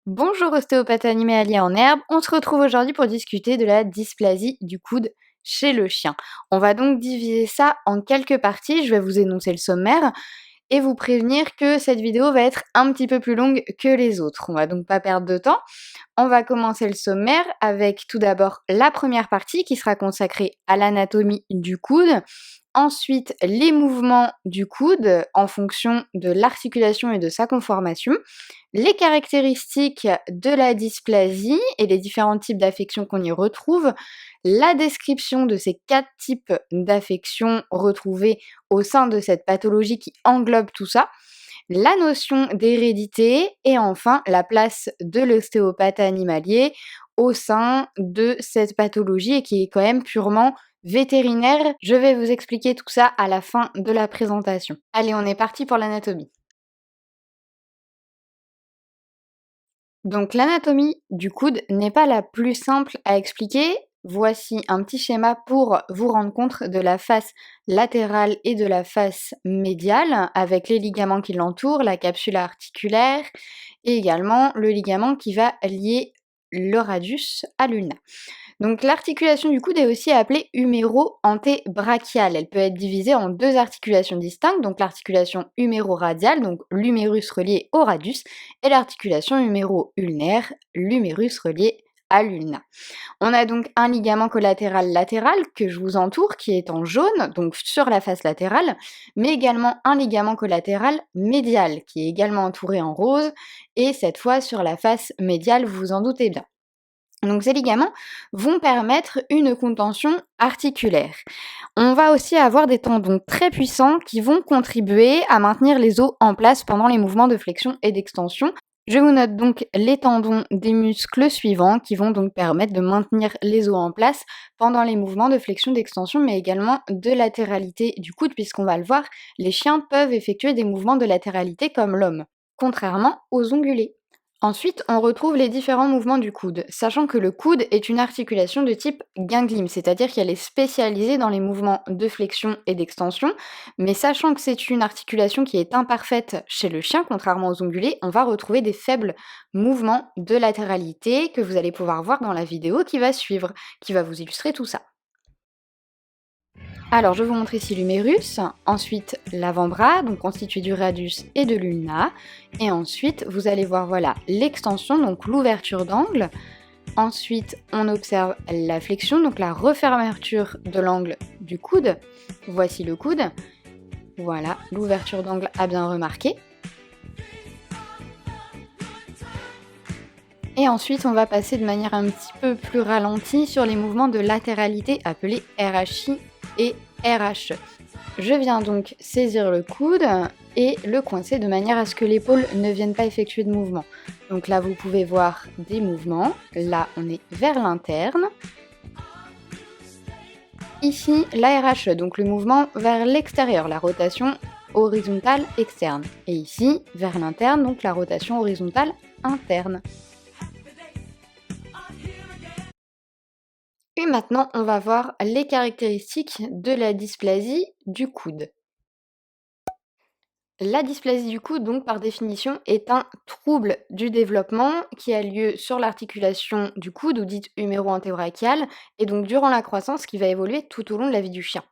Bonjour ostéopathe animé allié en herbe, on se retrouve aujourd'hui pour discuter de la dysplasie du coude chez le chien. On va donc diviser ça en quelques parties, je vais vous énoncer le sommaire et vous prévenir que cette vidéo va être un petit peu plus longue que les autres. On va donc pas perdre de temps. On va commencer le sommaire avec tout d'abord la première partie qui sera consacrée à l'anatomie du coude. Ensuite, les mouvements du coude en fonction de l'articulation et de sa conformation, les caractéristiques de la dysplasie et les différents types d'affections qu'on y retrouve, la description de ces 4 types d'affections retrouvées au sein de cette pathologie qui englobe tout ça, la notion d'hérédité et enfin la place de l'ostéopathe animalier au sein de cette pathologie et qui est quand même purement vétérinaire. Je vais vous expliquer tout ça à la fin de la présentation. Allez, on est parti pour l'anatomie. Donc l'anatomie du coude n'est pas la plus simple à expliquer. Voici un petit schéma pour vous rendre compte de la face latérale et de la face médiale avec les ligaments qui l'entourent, la capsule articulaire et également le ligament qui va lier le radius à l'ulna. Donc l'articulation du coude est aussi appelée huméro-antébrachiale. Elle peut être divisée en deux articulations distinctes, donc l'articulation huméro-radiale, donc l'humérus relié au radius, et l'articulation huméro-ulnaire, l'humérus relié à l'ulna. On a donc un ligament collatéral latéral que je vous entoure, qui est en jaune, donc sur la face latérale, mais également un ligament collatéral médial, qui est également entouré en rose, et cette fois sur la face médiale, vous vous en doutez bien. Donc ces ligaments vont permettre une contention articulaire. On va aussi avoir des tendons très puissants qui vont contribuer à maintenir les os en place pendant les mouvements de flexion et d'extension. Je vous note donc les tendons des muscles suivants qui vont donc permettre de maintenir les os en place pendant les mouvements de flexion d'extension mais également de latéralité du coude puisqu'on va le voir, les chiens peuvent effectuer des mouvements de latéralité comme l'homme, contrairement aux ongulés. Ensuite, on retrouve les différents mouvements du coude, sachant que le coude est une articulation de type ganglion, c'est-à-dire qu'elle est spécialisée dans les mouvements de flexion et d'extension, mais sachant que c'est une articulation qui est imparfaite chez le chien, contrairement aux ongulés, on va retrouver des faibles mouvements de latéralité que vous allez pouvoir voir dans la vidéo qui va suivre, qui va vous illustrer tout ça. Alors, je vous montre ici l'humérus, ensuite l'avant-bras, donc constitué du radius et de l'ulna, et ensuite vous allez voir voilà l'extension, donc l'ouverture d'angle. Ensuite, on observe la flexion, donc la refermeture de l'angle du coude. Voici le coude. Voilà, l'ouverture d'angle à bien remarquer. Et ensuite, on va passer de manière un petit peu plus ralentie sur les mouvements de latéralité appelés RHI et RH. Je viens donc saisir le coude et le coincer de manière à ce que l'épaule ne vienne pas effectuer de mouvement. Donc là, vous pouvez voir des mouvements. Là, on est vers l'interne. Ici, l'ARH, donc le mouvement vers l'extérieur, la rotation horizontale externe. Et ici, vers l'interne, donc la rotation horizontale interne. Et maintenant, on va voir les caractéristiques de la dysplasie du coude. La dysplasie du coude, donc par définition, est un trouble du développement qui a lieu sur l'articulation du coude, ou dite huméro-antébrachiale, et donc durant la croissance qui va évoluer tout au long de la vie du chien.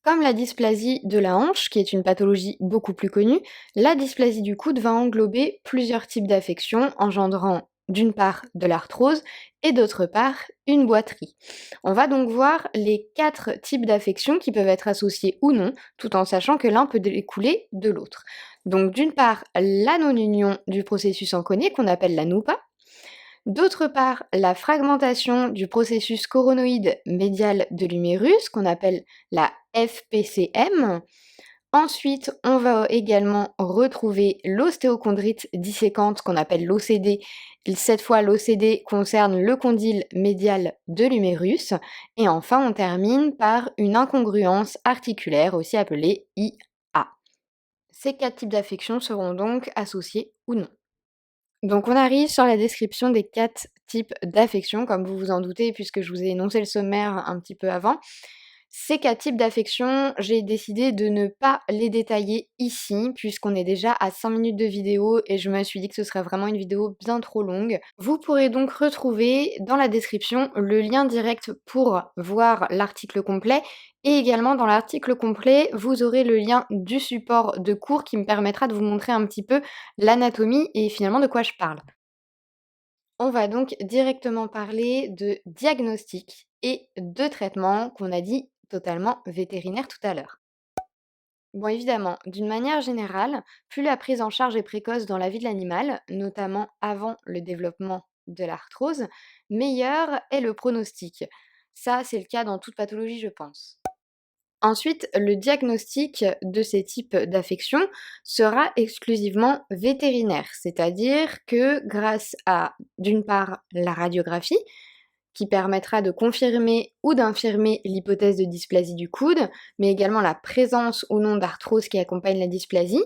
Comme la dysplasie de la hanche, qui est une pathologie beaucoup plus connue, la dysplasie du coude va englober plusieurs types d'affections, engendrant d'une part de l'arthrose et d'autre part une boiterie. On va donc voir les 4 types d'affections qui peuvent être associées ou non, tout en sachant que l'un peut découler de l'autre. Donc d'une part, la non-union du processus enconé qu'on appelle la NUPA. D'autre part, la fragmentation du processus coronoïde médial de l'humérus, qu'on appelle la FPCM. Ensuite, on va également retrouver l'ostéochondrite disséquente, qu'on appelle l'OCD. Cette fois, l'OCD concerne le condyle médial de l'humérus. Et enfin, on termine par une incongruence articulaire, aussi appelée IA. Ces 4 types d'affections seront donc associés ou non. Donc on arrive sur la description des 4 types d'affections, comme vous vous en doutez, puisque je vous ai énoncé le sommaire un petit peu avant. Ces 4 types d'affections, j'ai décidé de ne pas les détailler ici, puisqu'on est déjà à 5 minutes de vidéo et je me suis dit que ce serait vraiment une vidéo bien trop longue. Vous pourrez donc retrouver dans la description le lien direct pour voir l'article complet et également dans l'article complet, vous aurez le lien du support de cours qui me permettra de vous montrer un petit peu l'anatomie et finalement de quoi je parle. On va donc directement parler de diagnostic et de traitement qu'on a dit totalement vétérinaire tout à l'heure. Bon, évidemment, d'une manière générale, plus la prise en charge est précoce dans la vie de l'animal, notamment avant le développement de l'arthrose, meilleur est le pronostic. Ça, c'est le cas dans toute pathologie, je pense. Ensuite, le diagnostic de ces types d'affections sera exclusivement vétérinaire, c'est-à-dire que grâce à, d'une part, la radiographie, qui permettra de confirmer ou d'infirmer l'hypothèse de dysplasie du coude, mais également la présence ou non d'arthrose qui accompagne la dysplasie,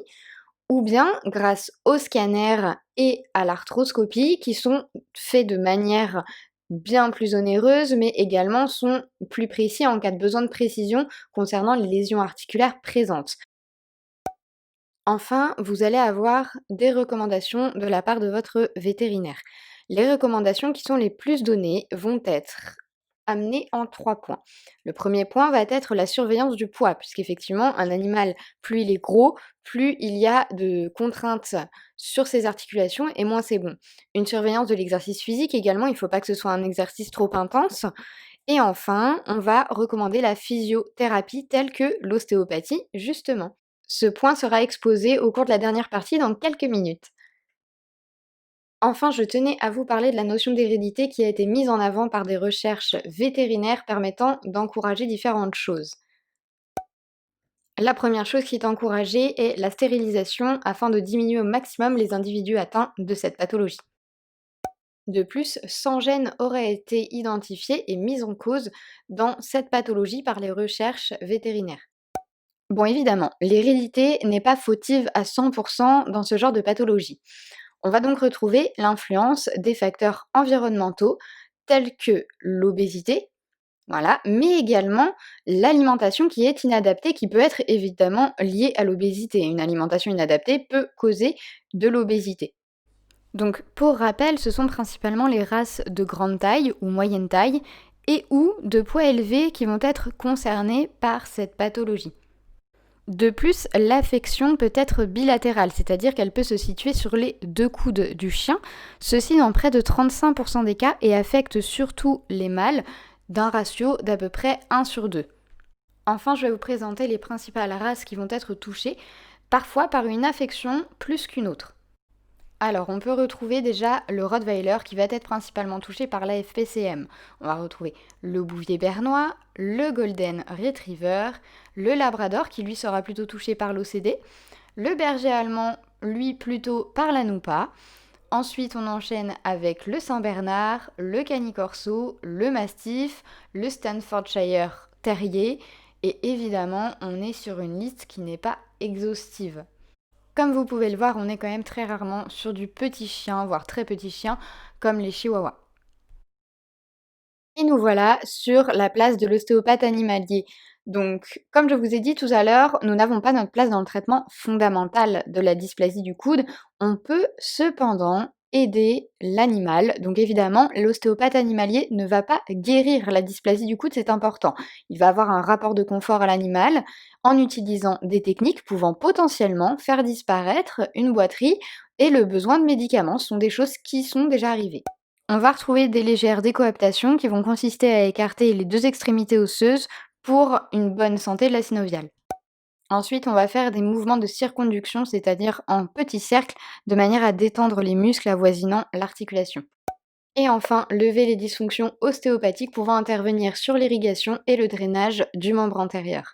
ou bien grâce au scanner et à l'arthroscopie qui sont faits de manière bien plus onéreuse, mais également sont plus précis en cas de besoin de précision concernant les lésions articulaires présentes. Enfin, vous allez avoir des recommandations de la part de votre vétérinaire. Les recommandations qui sont les plus données vont être amenées en 3 points. Le premier point va être la surveillance du poids, puisqu'effectivement, un animal, plus il est gros, plus il y a de contraintes sur ses articulations et moins c'est bon. Une surveillance de l'exercice physique également, il ne faut pas que ce soit un exercice trop intense. Et enfin, on va recommander la physiothérapie telle que l'ostéopathie, justement. Ce point sera exposé au cours de la dernière partie dans quelques minutes. Enfin, je tenais à vous parler de la notion d'hérédité qui a été mise en avant par des recherches vétérinaires permettant d'encourager différentes choses. La première chose qui est encouragée est la stérilisation afin de diminuer au maximum les individus atteints de cette pathologie. De plus, 100 gènes auraient été identifiés et mis en cause dans cette pathologie par les recherches vétérinaires. Bon, évidemment, l'hérédité n'est pas fautive à 100% dans ce genre de pathologie. On va donc retrouver l'influence des facteurs environnementaux tels que l'obésité, voilà, mais également l'alimentation qui est inadaptée, qui peut être évidemment liée à l'obésité. Une alimentation inadaptée peut causer de l'obésité. Donc, pour rappel, ce sont principalement les races de grande taille ou moyenne taille et ou de poids élevé qui vont être concernées par cette pathologie. De plus, l'affection peut être bilatérale, c'est-à-dire qu'elle peut se situer sur les 2 coudes du chien, ceci dans près de 35% des cas et affecte surtout les mâles d'un ratio d'à peu près 1/2. Enfin, je vais vous présenter les principales races qui vont être touchées, parfois par une affection plus qu'une autre. Alors, on peut retrouver déjà le Rottweiler qui va être principalement touché par la FPCM. On va retrouver le Bouvier bernois, le Golden Retriever, le Labrador qui lui sera plutôt touché par l'OCD, le Berger allemand lui plutôt par la Noupa. Ensuite, on enchaîne avec le Saint-Bernard, le Canicorso, le Mastiff, le Staffordshire Terrier et évidemment, on est sur une liste qui n'est pas exhaustive. Comme vous pouvez le voir, on est quand même très rarement sur du petit chien, voire très petit chien, comme les chihuahuas. Et nous voilà sur la place de l'ostéopathe animalier. Donc, comme je vous ai dit tout à l'heure, nous n'avons pas notre place dans le traitement fondamental de la dysplasie du coude. On peut cependant aider l'animal. Donc évidemment, l'ostéopathe animalier ne va pas guérir la dysplasie du coude, c'est important. Il va avoir un rapport de confort à l'animal en utilisant des techniques pouvant potentiellement faire disparaître une boiterie et le besoin de médicaments. Ce sont des choses qui sont déjà arrivées. On va retrouver des légères décoaptations qui vont consister à écarter les 2 extrémités osseuses pour une bonne santé de la synoviale. Ensuite, on va faire des mouvements de circonduction, c'est-à-dire en petits cercles, de manière à détendre les muscles avoisinant l'articulation. Et enfin, lever les dysfonctions ostéopathiques pouvant intervenir sur l'irrigation et le drainage du membre antérieur.